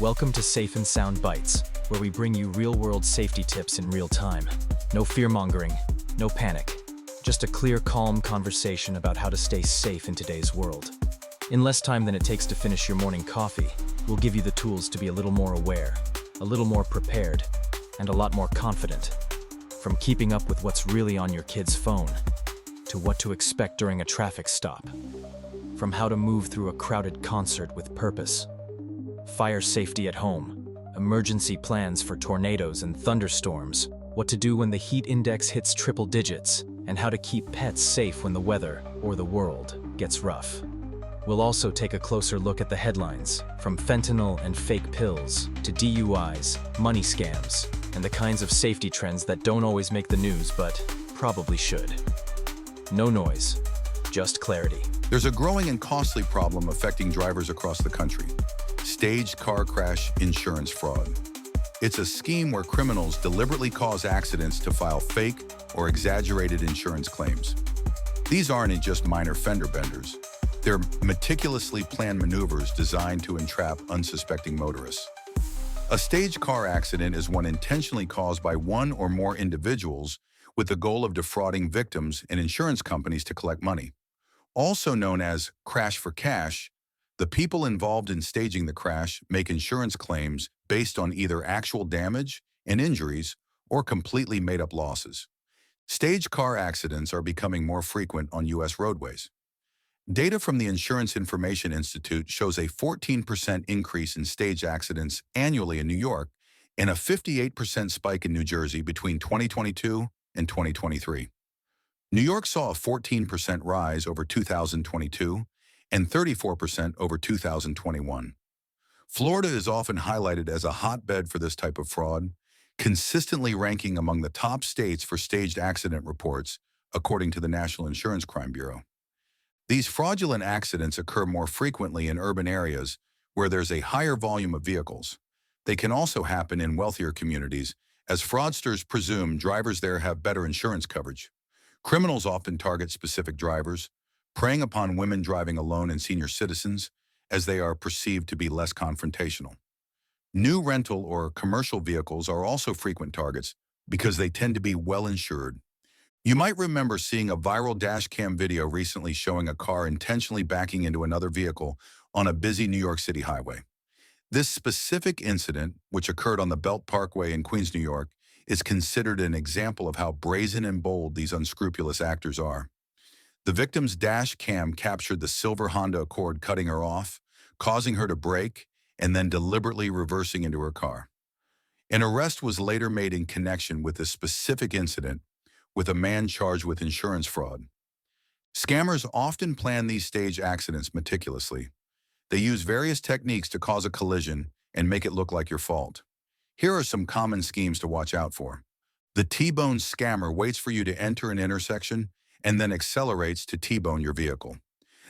Welcome to Safe and Sound Bites, where we bring you real-world safety tips in real time. No fear-mongering, no panic. Just a clear, calm conversation about how to stay safe in today's world. In less time than it takes to finish your morning coffee, we'll give you the tools to be a little more aware, a little more prepared, and a lot more confident. From keeping up with what's really on your kid's phone, to what to expect during a traffic stop. From how to move through a crowded concert with purpose. Fire safety at home, emergency plans for tornadoes and thunderstorms, what to do when the heat index hits triple digits, and how to keep pets safe when the weather, or the world, gets rough. We'll also take a closer look at the headlines, from fentanyl and fake pills, to DUIs, money scams, and the kinds of safety trends that don't always make the news but probably should. No noise, just clarity. There's a growing and costly problem affecting drivers across the country: staged car crash insurance fraud. It's a scheme where criminals deliberately cause accidents to file fake or exaggerated insurance claims. These aren't just minor fender benders. They're meticulously planned maneuvers designed to entrap unsuspecting motorists. A staged car accident is one intentionally caused by one or more individuals with the goal of defrauding victims and insurance companies to collect money. Also known as crash for cash, the people involved in staging the crash make insurance claims based on either actual damage and injuries or completely made-up losses. Staged car accidents are becoming more frequent on U.S. roadways. Data from the Insurance Information Institute shows a 14% increase in staged accidents annually in New York and a 58% spike in New Jersey between 2022 and 2023. New York saw a 14% rise over 2022 and 34% over 2021. Florida is often highlighted as a hotbed for this type of fraud, consistently ranking among the top states for staged accident reports, according to the National Insurance Crime Bureau. These fraudulent accidents occur more frequently in urban areas where there's a higher volume of vehicles. They can also happen in wealthier communities, as fraudsters presume drivers there have better insurance coverage. Criminals often target specific drivers, preying upon women driving alone and senior citizens, as they are perceived to be less confrontational. New rental or commercial vehicles are also frequent targets because they tend to be well insured. You might remember seeing a viral dashcam video recently showing a car intentionally backing into another vehicle on a busy New York City highway. This specific incident, which occurred on the Belt Parkway in Queens, New York, is considered an example of how brazen and bold these unscrupulous actors are. The victim's dash cam captured the silver Honda Accord cutting her off, causing her to brake, and then deliberately reversing into her car. An arrest was later made in connection with this specific incident, with a man charged with insurance fraud. Scammers often plan these staged accidents meticulously. They use various techniques to cause a collision and make it look like your fault. Here are some common schemes to watch out for. The T-bone scammer waits for you to enter an intersection and then accelerates to T-bone your vehicle.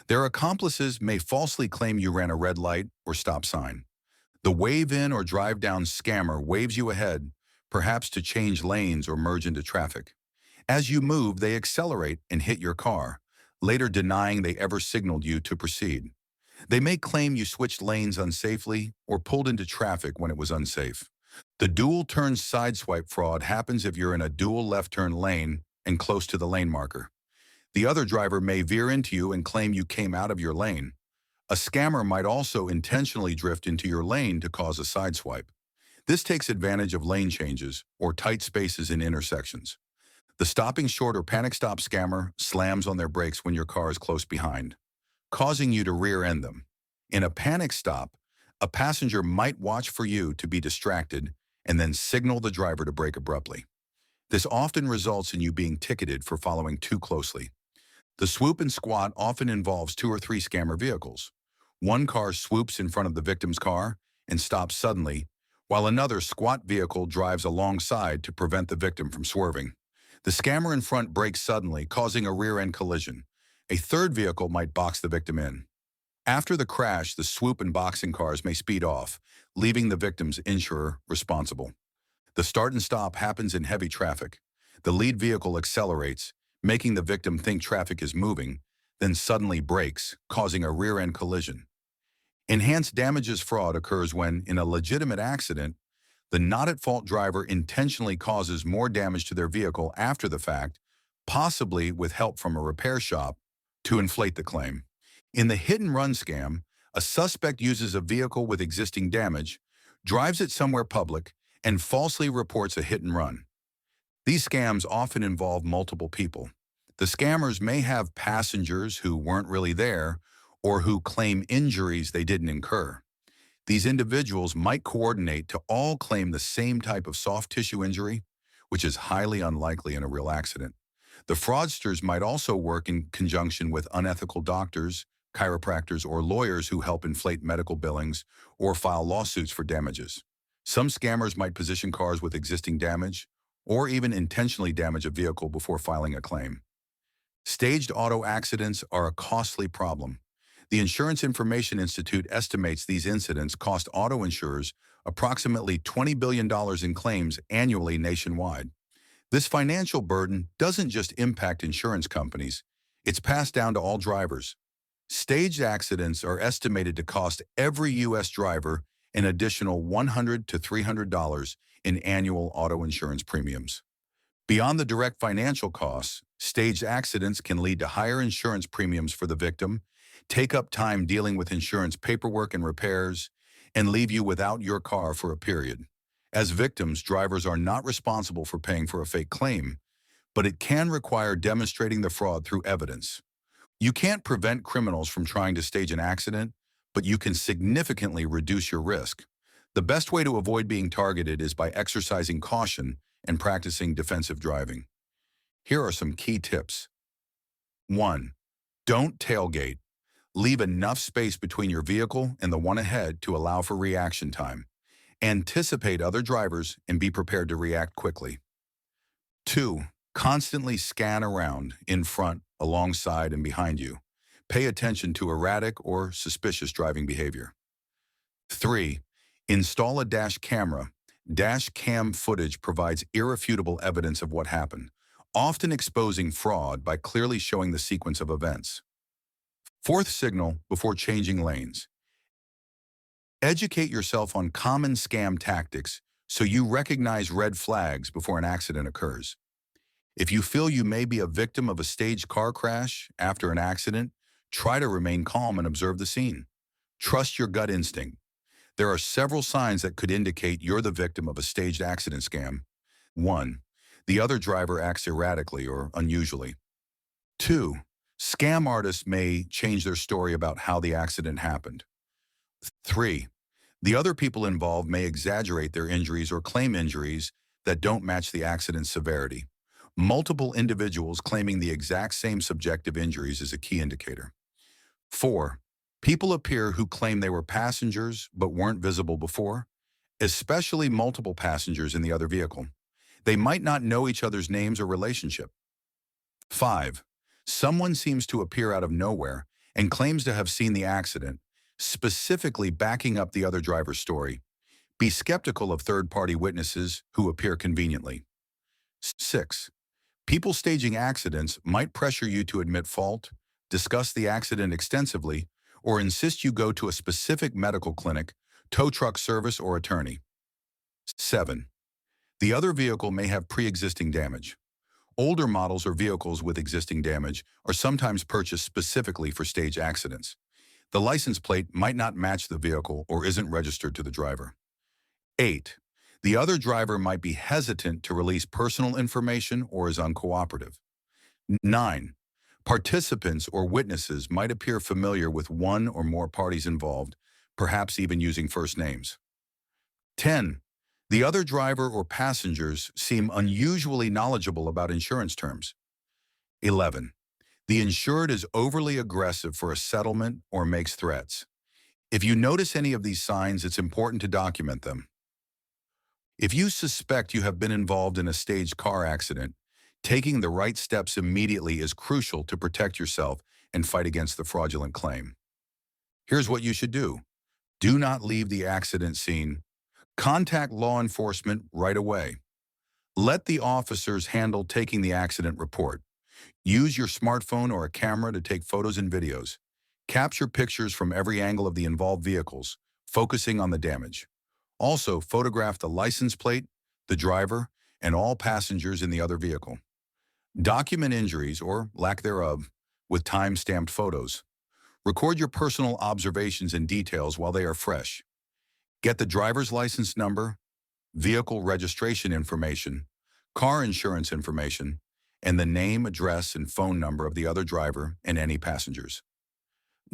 Their accomplices may falsely claim you ran a red light or stop sign. The wave-in or drive-down scammer waves you ahead, perhaps to change lanes or merge into traffic. As you move, they accelerate and hit your car, later denying they ever signaled you to proceed. They may claim you switched lanes unsafely or pulled into traffic when it was unsafe. The dual-turn sideswipe fraud happens if you're in a dual left-turn lane and close to the lane marker. The other driver may veer into you and claim you came out of your lane. A scammer might also intentionally drift into your lane to cause a sideswipe. This takes advantage of lane changes or tight spaces in intersections. The stopping short or panic stop scammer slams on their brakes when your car is close behind, causing you to rear-end them. In a panic stop, a passenger might watch for you to be distracted and then signal the driver to brake abruptly. This often results in you being ticketed for following too closely. The swoop and squat often involves 2 or 3 scammer vehicles. One car swoops in front of the victim's car and stops suddenly, while another squat vehicle drives alongside to prevent the victim from swerving. The scammer in front brakes suddenly, causing a rear-end collision. A third vehicle might box the victim in. After the crash, the swoop and boxing cars may speed off, leaving the victim's insurer responsible. The start and stop happens in heavy traffic. The lead vehicle accelerates, making the victim think traffic is moving, then suddenly brakes, causing a rear-end collision. Enhanced damages fraud occurs when, in a legitimate accident, the not-at-fault driver intentionally causes more damage to their vehicle after the fact, possibly with help from a repair shop, to inflate the claim. In the hit-and-run scam, a suspect uses a vehicle with existing damage, drives it somewhere public, and falsely reports a hit-and-run. These scams often involve multiple people. The scammers may have passengers who weren't really there or who claim injuries they didn't incur. These individuals might coordinate to all claim the same type of soft tissue injury, which is highly unlikely in a real accident. The fraudsters might also work in conjunction with unethical doctors, chiropractors, or lawyers who help inflate medical billings or file lawsuits for damages. Some scammers might position cars with existing damage or even intentionally damage a vehicle before filing a claim. Staged auto accidents are a costly problem. The Insurance Information Institute estimates these incidents cost auto insurers approximately $20 billion in claims annually nationwide. This financial burden doesn't just impact insurance companies, it's passed down to all drivers. Staged accidents are estimated to cost every U.S. driver an additional $100 to $300 in annual auto insurance premiums. Beyond the direct financial costs, staged accidents can lead to higher insurance premiums for the victim, take up time dealing with insurance paperwork and repairs, and leave you without your car for a period. As victims, drivers are not responsible for paying for a fake claim, but it can require demonstrating the fraud through evidence. You can't prevent criminals from trying to stage an accident, but you can significantly reduce your risk. The best way to avoid being targeted is by exercising caution and practicing defensive driving. Here are some key tips. 1. Don't tailgate. Leave enough space between your vehicle and the one ahead to allow for reaction time. Anticipate other drivers and be prepared to react quickly. 2. Constantly scan around, in front, alongside, and behind you. Pay attention to erratic or suspicious driving behavior. 3. Install a dash camera. Dash cam footage provides irrefutable evidence of what happened, often exposing fraud by clearly showing the sequence of events. 4th, signal before changing lanes. Educate yourself on common scam tactics so you recognize red flags before an accident occurs. If you feel you may be a victim of a staged car crash after an accident, try to remain calm and observe the scene. Trust your gut instinct. There are several signs that could indicate you're the victim of a staged accident scam. 1. The other driver acts erratically or unusually. 2. Scam artists may change their story about how the accident happened. 3. The other people involved may exaggerate their injuries or claim injuries that don't match the accident's severity. Multiple individuals claiming the exact same subjective injuries is a key indicator. 4. People appear who claim they were passengers but weren't visible before, especially multiple passengers in the other vehicle. They might not know each other's names or relationship. 5. Someone seems to appear out of nowhere and claims to have seen the accident, specifically backing up the other driver's story. Be skeptical of third-party witnesses who appear conveniently. 6. People staging accidents might pressure you to admit fault, discuss the accident extensively, or insist you go to a specific medical clinic, tow truck service, or attorney. 7. The other vehicle may have pre-existing damage. Older models or vehicles with existing damage are sometimes purchased specifically for stage accidents. The license plate might not match the vehicle or isn't registered to the driver. 8. The other driver might be hesitant to release personal information or is uncooperative. 9. Participants or witnesses might appear familiar with one or more parties involved, perhaps even using first names. 10. The other driver or passengers seem unusually knowledgeable about insurance terms. 11. The insured is overly aggressive for a settlement or makes threats. If you notice any of these signs, it's important to document them. If you suspect you have been involved in a staged car accident, taking the right steps immediately is crucial to protect yourself and fight against the fraudulent claim. Here's what you should do. Do not leave the accident scene. Contact law enforcement right away. Let the officers handle taking the accident report. Use your smartphone or a camera to take photos and videos. Capture pictures from every angle of the involved vehicles, focusing on the damage. Also, photograph the license plate, the driver, and all passengers in the other vehicle. Document injuries, or lack thereof, with time-stamped photos. Record your personal observations and details while they are fresh. Get the driver's license number, vehicle registration information, car insurance information, and the name, address, and phone number of the other driver and any passengers.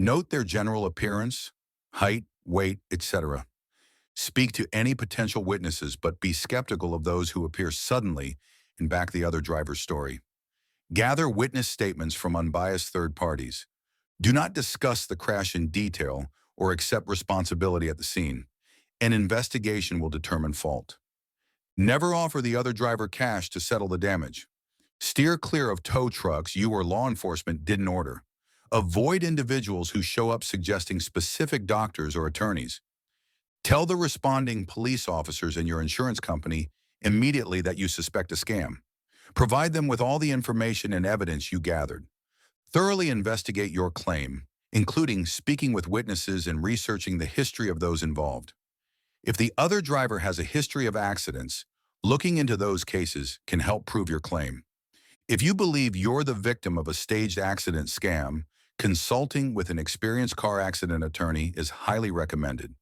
Note their general appearance, height, weight, etc. Speak to any potential witnesses, but be skeptical of those who appear suddenly and back the other driver's story. Gather witness statements from unbiased third parties. Do not discuss the crash in detail or accept responsibility at the scene. An investigation will determine fault. Never offer the other driver cash to settle the damage. Steer clear of tow trucks you or law enforcement didn't order. Avoid individuals who show up suggesting specific doctors or attorneys. Tell the responding police officers and your insurance company immediately that you suspect a scam. Provide them with all the information and evidence you gathered. Thoroughly investigate your claim, including speaking with witnesses and researching the history of those involved. If the other driver has a history of accidents, looking into those cases can help prove your claim. If you believe you're the victim of a staged accident scam, consulting with an experienced car accident attorney is highly recommended.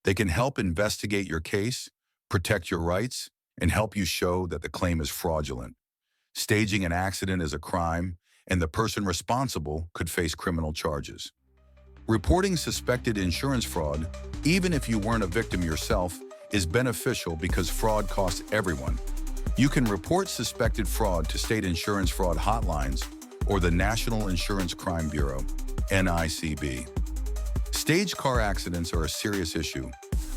They can help investigate your case, protect your rights, and help you show that the claim is fraudulent. Staging an accident is a crime, and the person responsible could face criminal charges. Reporting suspected insurance fraud, even if you weren't a victim yourself, is beneficial because fraud costs everyone. You can report suspected fraud to state insurance fraud hotlines or the National Insurance Crime Bureau, NICB. Staged car accidents are a serious issue,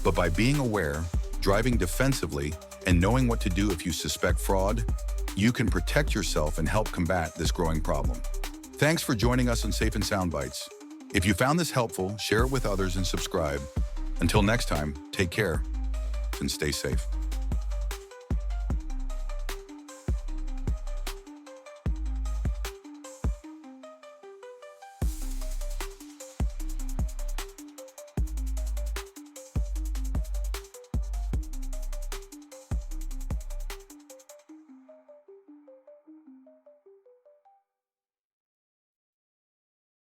but by being aware, driving defensively, and knowing what to do if you suspect fraud, you can protect yourself and help combat this growing problem. Thanks for joining us on Safe and Sound Bites. If you found this helpful, share it with others and subscribe. Until next time, take care and stay safe.